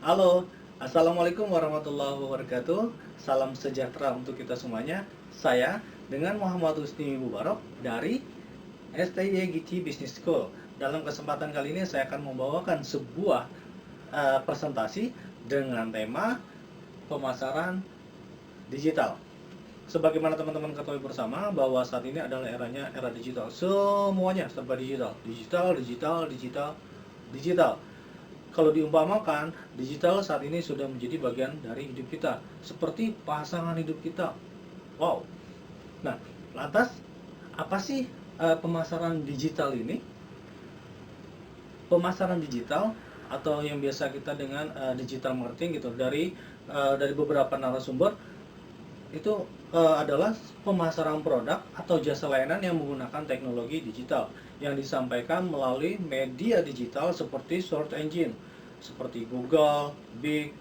Halo, Assalamualaikum warahmatullahi wabarakatuh. Salam sejahtera untuk kita semuanya. Saya dengan Muhammad Husni Mubarok dari STY Gici Business School. Dalam kesempatan kali ini saya akan membawakan sebuah presentasi dengan tema pemasaran digital. Sebagaimana teman-teman ketahui bersama bahwa saat ini adalah era digital. Semuanya serba digital, digital, digital, digital, digital. Kalau diumpamakan, digital saat ini sudah menjadi bagian dari hidup kita, seperti pasangan hidup kita. Wow. Nah, lantas apa sih pemasaran digital ini? Pemasaran digital atau yang biasa kita dengan digital marketing gitu dari beberapa narasumber itu adalah pemasaran produk atau jasa layanan yang menggunakan teknologi digital yang disampaikan melalui media digital seperti search engine seperti Google, Bing,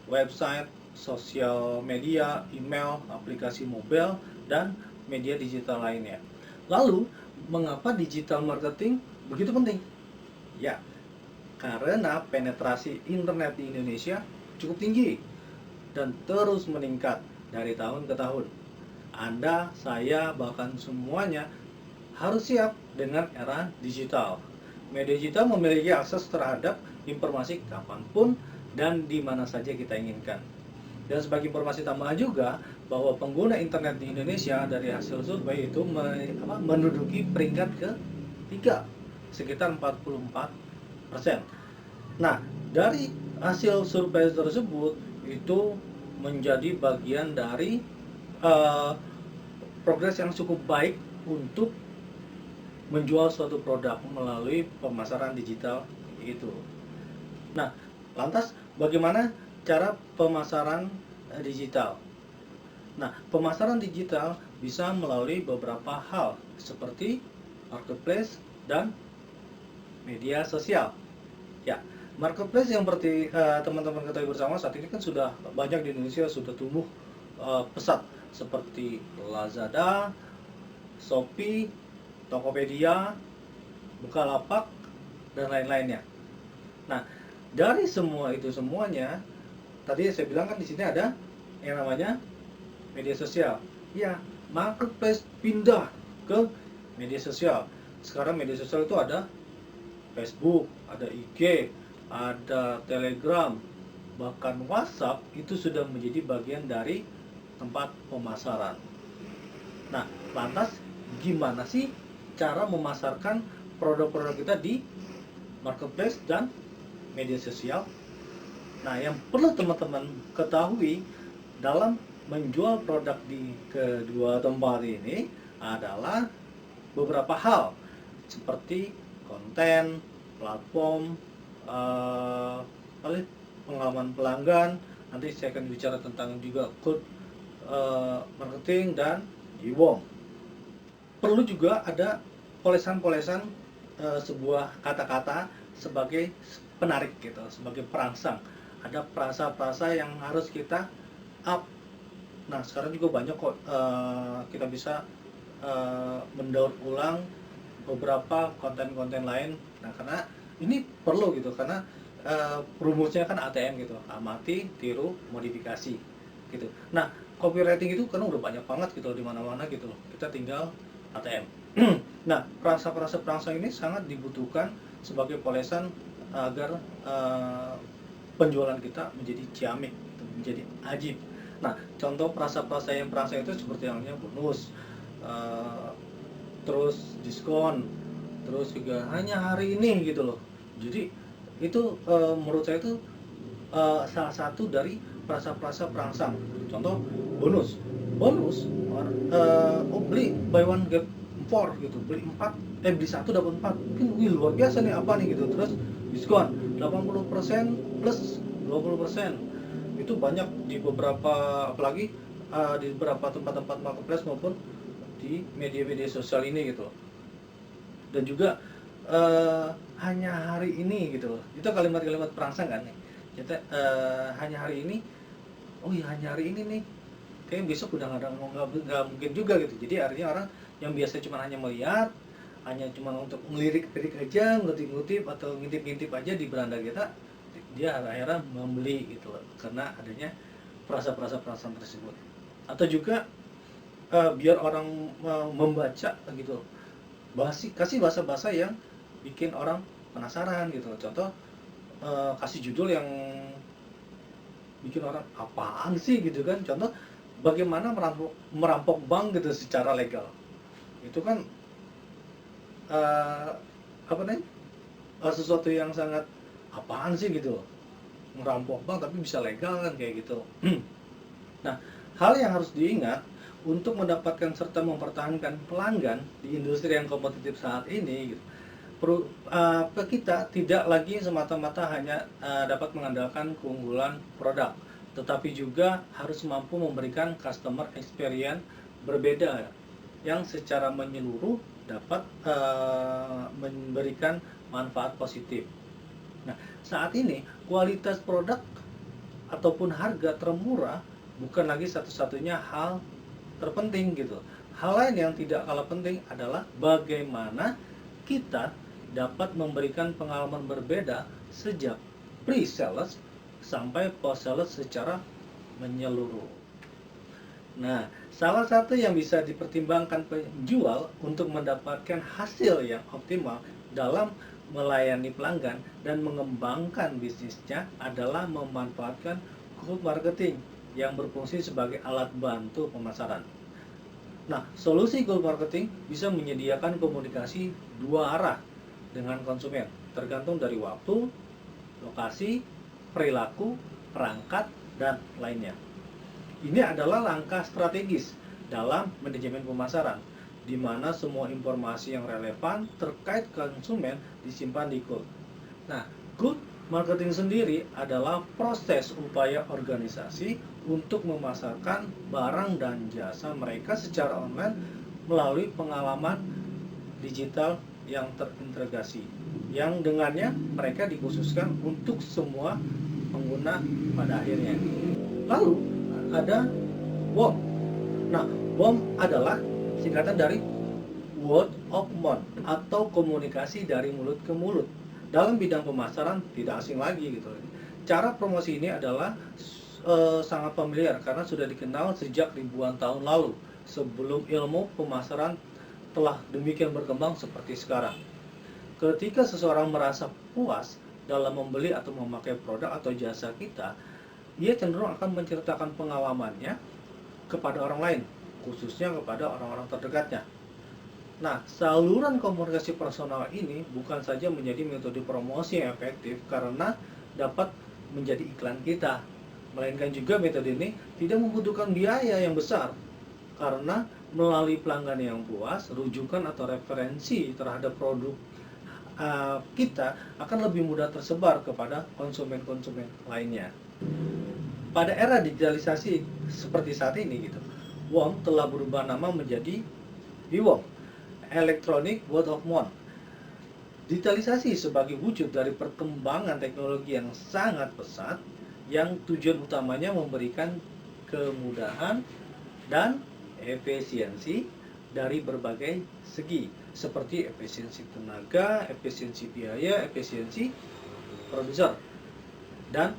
website, sosial media, email, aplikasi mobile, dan media digital lainnya. Lalu, mengapa digital marketing begitu penting? Ya, karena penetrasi internet di Indonesia cukup tinggi dan terus meningkat dari tahun ke tahun. Anda, saya, bahkan semuanya harus siap dengan era digital. Media digital memiliki akses terhadap informasi kapanpun dan di mana saja kita inginkan. Dan sebagai informasi tambahan juga bahwa pengguna internet di Indonesia dari hasil survei itu menduduki peringkat ke-3 sekitar 44%. Nah, dari hasil survei tersebut itu menjadi bagian dari progres yang cukup baik untuk menjual suatu produk melalui pemasaran digital itu. Nah, lantas bagaimana cara pemasaran digital? Nah, pemasaran digital bisa melalui beberapa hal seperti marketplace dan media sosial. Ya, marketplace yang seperti teman-teman ketahui bersama saat ini kan sudah banyak di Indonesia, sudah tumbuh pesat seperti Lazada, Shopee, Tokopedia, Bukalapak, dan lain-lainnya. Nah, dari semua itu semuanya, tadi saya bilang kan di sini ada yang namanya media sosial. Ya, marketplace pindah ke media sosial. Sekarang media sosial itu ada Facebook, ada IG, ada Telegram, bahkan WhatsApp itu sudah menjadi bagian dari tempat pemasaran. Nah, lantas gimana sih cara memasarkan produk-produk kita di marketplace dan media sosial? Nah, yang perlu teman-teman ketahui dalam menjual produk di kedua tempat ini adalah beberapa hal seperti konten, platform, pengalaman pelanggan. Nanti saya akan bicara tentang juga code marketing dan e-work. Perlu juga ada polesan-polesan sebuah kata-kata sebagai penarik gitu, sebagai perangsang. Ada frasa-frasa yang harus kita up. Nah, sekarang juga banyak kok kita bisa mendaur ulang beberapa konten-konten lain. Nah, karena ini perlu gitu, karena rumusnya kan ATM gitu, amati, tiru, modifikasi gitu. Nah, copywriting itu kan udah banyak banget gitu di mana-mana gitu loh. Kita tinggal ATM. Nah, frasa-frasa perangsang ini sangat dibutuhkan sebagai polesan agar penjualan kita menjadi ciamik, menjadi ajib. Nah, contoh frasa-frasa yang perangsang itu seperti halnya bonus, terus diskon, terus juga hanya hari ini gitu loh. Jadi itu menurut saya itu salah satu dari frasa-frasa perangsang. Contoh bonus, bonus, beli buy one get 4 gitu, beli 4 beli 1 dapat 4, mungkin wih luar biasa nih apa nih gitu. Terus diskon 80% plus 20%, itu banyak di beberapa, apalagi di beberapa tempat-tempat marketplace maupun di media-media sosial ini gitu. Dan juga hanya hari ini gitu loh, itu kalimat-kalimat perangsang kan nih. Kita hanya hari ini, oh iya hanya hari ini nih, kayaknya besok udah nggak mungkin juga gitu. Jadi artinya orang yang biasa cuma hanya melihat, hanya cuma untuk ngelirik-lirik aja, ngutip-ngutip atau ngintip-ngintip aja di beranda kita, dia akhirnya membeli gitu loh, karena adanya perasaan tersebut. Atau juga biar orang membaca gitu, kasih bahasa-bahasa yang bikin orang penasaran gitu loh. Contoh, kasih judul yang bikin orang apaan sih gitu kan. Contoh, bagaimana merampok bank gitu secara legal. Itu kan eh, apa nih, sesuatu yang sangat apaan sih gitu, merampok bank tapi bisa legal kan kayak gitu. Nah, hal yang harus diingat untuk mendapatkan serta mempertahankan pelanggan di industri yang kompetitif saat ini gitu, kita tidak lagi semata-mata hanya dapat mengandalkan keunggulan produk, tetapi juga harus mampu memberikan customer experience berbeda yang secara menyeluruh dapat memberikan manfaat positif. Nah, saat ini kualitas produk ataupun harga termurah bukan lagi satu-satunya hal terpenting gitu. Hal lain yang tidak kalah penting adalah bagaimana kita dapat memberikan pengalaman berbeda sejak pre-sales sampai post-sales secara menyeluruh. Nah, salah satu yang bisa dipertimbangkan penjual untuk mendapatkan hasil yang optimal dalam melayani pelanggan dan mengembangkan bisnisnya adalah memanfaatkan Google Marketing yang berfungsi sebagai alat bantu pemasaran. Nah, solusi Google Marketing bisa menyediakan komunikasi dua arah dengan konsumen, tergantung dari waktu, lokasi, perilaku, perangkat, dan lainnya. Ini adalah langkah strategis dalam manajemen pemasaran, di mana semua informasi yang relevan terkait konsumen disimpan di Google. Nah, Google Marketing sendiri adalah proses upaya organisasi untuk memasarkan barang dan jasa mereka secara online melalui pengalaman digital yang terintegrasi, yang dengannya mereka dikhususkan untuk semua pengguna pada akhirnya. Lalu ada WOM. Nah, WOM adalah singkatan dari word of mouth atau komunikasi dari mulut ke mulut. Dalam bidang pemasaran tidak asing lagi gitu. Cara promosi ini adalah sangat familiar karena sudah dikenal sejak ribuan tahun lalu, sebelum ilmu pemasaran telah demikian berkembang seperti sekarang. Ketika seseorang merasa puas dalam membeli atau memakai produk atau jasa kita, ia cenderung akan menceritakan pengalamannya kepada orang lain, khususnya kepada orang-orang terdekatnya. Nah, saluran komunikasi personal ini bukan saja menjadi metode promosi yang efektif karena dapat menjadi iklan kita, melainkan juga metode ini tidak membutuhkan biaya yang besar karena melalui pelanggan yang puas, rujukan atau referensi terhadap produk kita akan lebih mudah tersebar kepada konsumen-konsumen lainnya. Pada era digitalisasi seperti saat ini gitu, WOM telah berubah nama menjadi EWOM, Electronic Word of Mouth. Digitalisasi sebagai wujud dari perkembangan teknologi yang sangat pesat yang tujuan utamanya memberikan kemudahan dan efisiensi dari berbagai segi seperti efisiensi tenaga, efisiensi biaya, efisiensi produser dan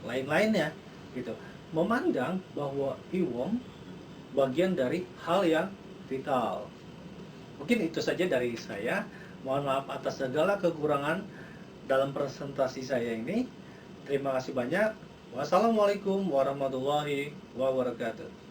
lain-lainnya gitu. Memandang bahwa EWOM bagian dari hal yang vital. Mungkin itu saja dari saya. Mohon maaf atas segala kekurangan dalam presentasi saya ini. Terima kasih banyak. Wassalamualaikum warahmatullahi wabarakatuh.